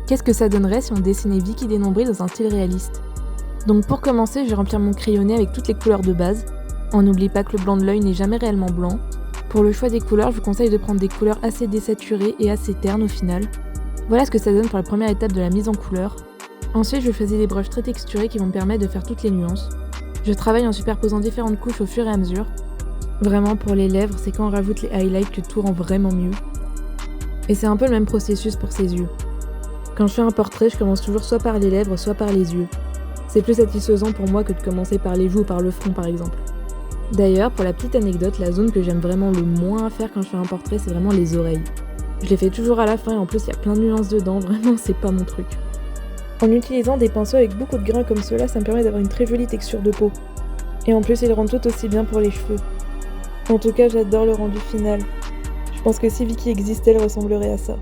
Qu'est-ce que ça donnerait si on dessinait Vicky des Nombrils dans un style réaliste? Donc pour commencer, je vais remplir mon crayonné avec toutes les couleurs de base. On n'oublie pas que le blanc de l'œil n'est jamais réellement blanc. Pour le choix des couleurs, je vous conseille de prendre des couleurs assez désaturées et assez ternes au final. Voilà ce que ça donne pour la première étape de la mise en couleur. Ensuite, je choisis des brushes très texturées qui vont me permettre de faire toutes les nuances. Je travaille en superposant différentes couches au fur et à mesure. Vraiment, pour les lèvres, c'est quand on rajoute les highlights que tout rend vraiment mieux. Et c'est un peu le même processus pour ses yeux. Quand je fais un portrait, je commence toujours soit par les lèvres, soit par les yeux. C'est plus satisfaisant pour moi que de commencer par les joues ou par le front par exemple. D'ailleurs, pour la petite anecdote, la zone que j'aime vraiment le moins à faire quand je fais un portrait, c'est vraiment les oreilles. Je les fais toujours à la fin et en plus il y a plein de nuances dedans, vraiment c'est pas mon truc. En utilisant des pinceaux avec beaucoup de grains comme ceux-là, ça me permet d'avoir une très jolie texture de peau. Et en plus ils rendent tout aussi bien pour les cheveux. En tout cas, j'adore le rendu final. Je pense que si Vicky existait, elle ressemblerait à ça.